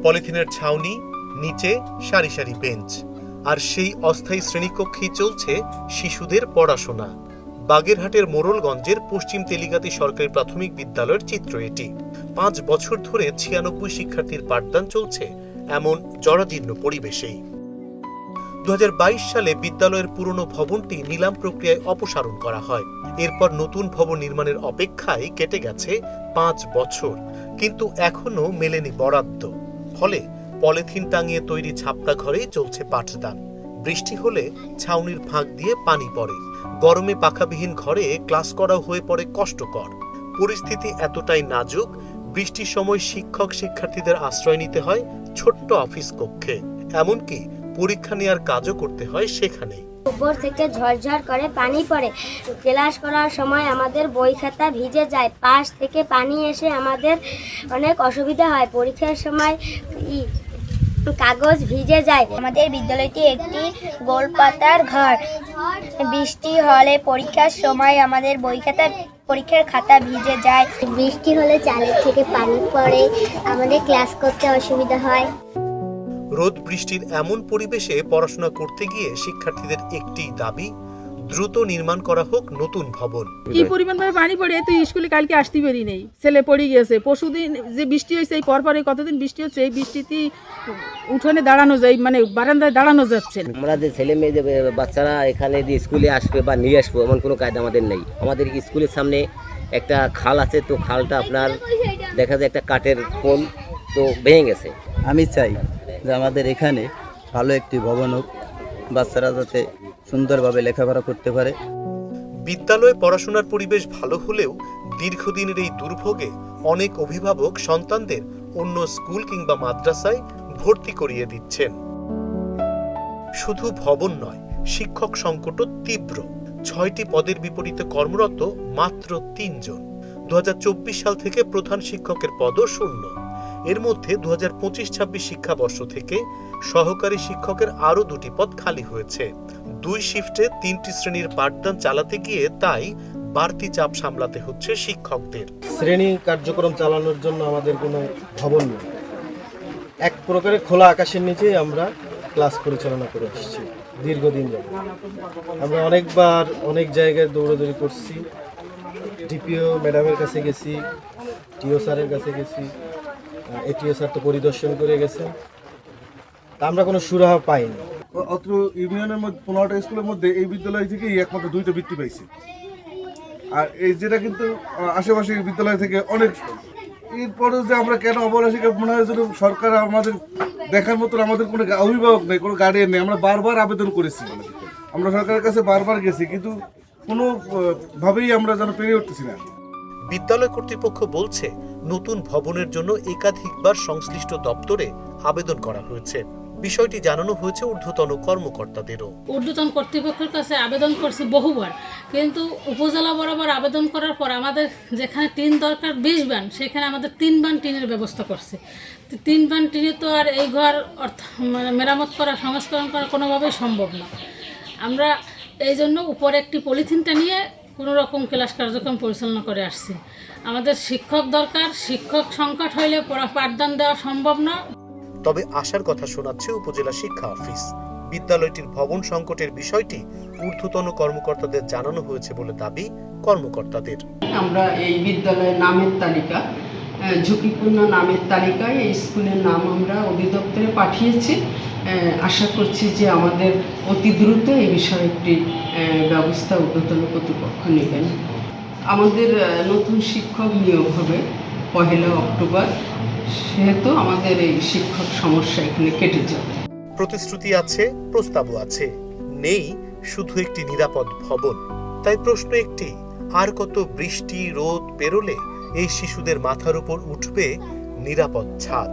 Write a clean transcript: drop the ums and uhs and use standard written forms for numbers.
পলিথিনের ছাউনি, নিচে সারি সারি বেঞ্চ, আর সেই অস্থায়ী শ্রেণীকক্ষেই চলছে শিশুদের পড়াশোনা। বাগেরহাটের মোড়লগঞ্জের পশ্চিম তেলিগাতি সরকারি প্রাথমিক বিদ্যালয়ের চিত্র এটি। 5 বছর ধরে 96 শিক্ষার্থীর পাঠদান চলছে এমন জরাজীর্ণ পরিবেশেই। 2022 সালে বিদ্যালয়ের পুরনো ভবনটি নিলাম প্রক্রিয়ায় অপসারণ করা হয়। এরপর নতুন ভবন নির্মাণের অপেক্ষায় কেটে গেছে 5 বছর, কিন্তু এখনো মেলেনি বরাদ্দ। ফলে পলিথিন টাঙিয়ে তৈরি ছাপড়া ঘরেই চলছে পাঠদান। বৃষ্টি হলে ছাউনির ফাঁক দিয়ে পানি পড়ে। গরমে পাখাবিহীন ঘরে ক্লাস করাও হয়ে পড়ে কষ্টকর। পরিস্থিতি এতটাই নাজুক, বৃষ্টির সময় শিক্ষক শিক্ষার্থীদের আশ্রয় নিতে হয় ছোট্ট অফিস কক্ষে। এমনকি পরীক্ষা নেওয়ার কাজও করতে হয় সেখানে। উপর থেকে ঝরঝর করে পানি পড়ে। ক্লাস করার সময় আমাদের বই খাতা ভিজে যায়, পাশ থেকে পানি এসে আমাদের অনেক অসুবিধা হয়। পরীক্ষার সময় কাগজ ভিজে যায়। আমাদের বিদ্যালয়টি একটি গোলপাতার ঘর। বৃষ্টি হলে পরীক্ষার সময় আমাদের পরীক্ষার খাতা ভিজে যায়। বৃষ্টি হলে চালের থেকে পানি পড়ে, আমাদের ক্লাস করতে অসুবিধা হয়। রোদ বৃষ্টির এমন পরিবেশে পড়াশোনা করতে গিয়ে শিক্ষার্থীদের একটি দাবি, দ্রুত নির্মাণ করা হোক নতুন ভবন। কি পরিমাণ ভাবে পানি পড়ে তো স্কুলে কালকে আসতে পারি নেই, ছেলে পড়ে গেছে। পরশুদিন যে বৃষ্টি হয়েছে, এই পরপরে কতদিন বৃষ্টি হচ্ছে, এই বৃষ্টিতে উঠোনে দাঁড়ানো যায়, মানে বারান্দায় দাঁড়ানো যাচ্ছে না। আমরা যে ছেলে মেয়ে বাচ্চারা এখানে যে স্কুলে আসবে বা নিয়ে আসবো এমন কোনো কায়দা আমাদের নেই। আমাদের স্কুলের সামনে একটা খাল আছে, তো খালটা আপনার দেখা যায় একটা কাঠের পোল, তো ভেঙে গেছে। আমি চাই যে আমাদের এখানে ভালো একটি ভবন হোক, বাচ্চারা যাতে সুন্দরভাবে লেখাপড়া করতে পারে। বিদ্যালয়ে পড়াশোনার পরিবেশ ভালো হলেও দীর্ঘদিনের এই দুর্ভোগে অনেক অভিভাবক সন্তানদের অন্য স্কুল কিংবা মাদ্রাসায় ভর্তি করিয়ে দিচ্ছেন। শুধু ভবন নয়, শিক্ষক সংকটও তীব্র। 6টি পদের বিপরীতে কর্মরত মাত্র 3 জন। 2024 সাল থেকে প্রধান শিক্ষকের পদও শূন্য। এর মধ্যে 2025-26 শিক্ষাবর্ষ থেকে সহকারী শিক্ষকের আরও 2টি পদ খালি হয়েছে। 2 শিফটে 3টি শ্রেণীর পাঠদান চালাতে গিয়ে তাই বাড়তি চাপ সামলাতে হচ্ছে শিক্ষকদের। শ্রেণী কার্যক্রম চালানোর জন্য আমাদের কোনো ভবন নেই। এক প্রকারে খোলা আকাশের নিচেই আমরা ক্লাস পরিচালনা করে আসছি দীর্ঘদিন ধরে। আমরা অনেকবার অনেক জায়গায় দৌড়াদৌড়ি করছি, ডিপিও ম্যাডামের কাছে গেছি, টিও স্যারের কাছে গেছি, এটিও স্যার তো পরিদর্শন করে গেছেন, তা আমরা কোনো সুরাহা পাইনি। অত্র ইউনিয়নের মধ্যে 15টা স্কুলের মধ্যে এই বিদ্যালয় থেকেই একমাত্র 2টা বৃত্তি পাইছে। আর এই যেটা কিন্তু আশেপাশে বিদ্যালয় থেকে অনেক, এরপরেও যে আমরা কেন অবহেলা শিক্ষা মনে হয় যেন সরকার আমাদের দেখার মতন আমাদের কোনো অভিভাবক নেই, কোনো গার্ডিয়ান নেই। আমরা বারবার আবেদন করেছি, আমরা সরকারের কাছে বারবার গেছি, কিন্তু কোনো ভাবেই আমরা যেন পেরে উঠতেছি না। বিদ্যালয় কর্তৃপক্ষ বলছে নতুন ভবনের জন্য একাধিকবার সংশ্লিষ্ট দপ্তরে আবেদন করা হয়েছে। বিষয়টি জানানো হয়েছে ঊর্ধ্বতন কর্মকর্তাদেরও। ঊর্ধ্বতন কর্তৃপক্ষের কাছে আবেদন করছি বহুবার, কিন্তু উপজেলা বরাবর আবেদন করার পর আমাদের যেখানে টিন দরকার 20 বান, সেখানে আমাদের 3 বান টিনের ব্যবস্থা করছে। 3 বান টিনে তো আর এই ঘর মেরামত করা, সংস্করণ করা কোনোভাবেই সম্ভব না। আমরা এই জন্য উপরে একটি পলিথিনটা নিয়ে কোনো রকম ক্লাস কার্যক্রম পরিচালনা করে আসছি। আমাদের শিক্ষক দরকার, শিক্ষক সংকট হইলে পাঠদান দেওয়া সম্ভব না। তবে আশার কথা শোনাচ্ছে উপজেলা শিক্ষা অফিস। বিদ্যালয়টির ভবন সংকটের বিষয়টি ঊর্ধ্বতন কর্মকর্তাদের জানানো হয়েছে বলে দাবি কর্মকর্তাদের। আমরা এই বিদ্যালয়ের নামের তালিকা, ঝুঁকিপূর্ণ নামের তালিকায় এই স্কুলের নাম আমরা অধিদপ্তরে পাঠিয়েছি। আশা করছি যে আমাদের অতি দ্রুত এই বিষয়ে একটি ব্যবস্থা ঊর্ধ্বতন কর্তৃপক্ষ নেবেন। আমাদের নতুন শিক্ষক নিয়োগ হবে 1 অক্টোবর, সেহেতু আমাদের এই শিক্ষক সমস্যা এখানে কেটে যাবে। প্রতিশ্রুতি আছে, প্রস্তাবও আছে, নেই শুধু একটি নিরাপদ ভবন। তাই প্রশ্ন একটি, আর কত বৃষ্টি রোদ পেরোলে এই শিশুদের মাথার উপর উঠবে নিরাপদ ছাদ?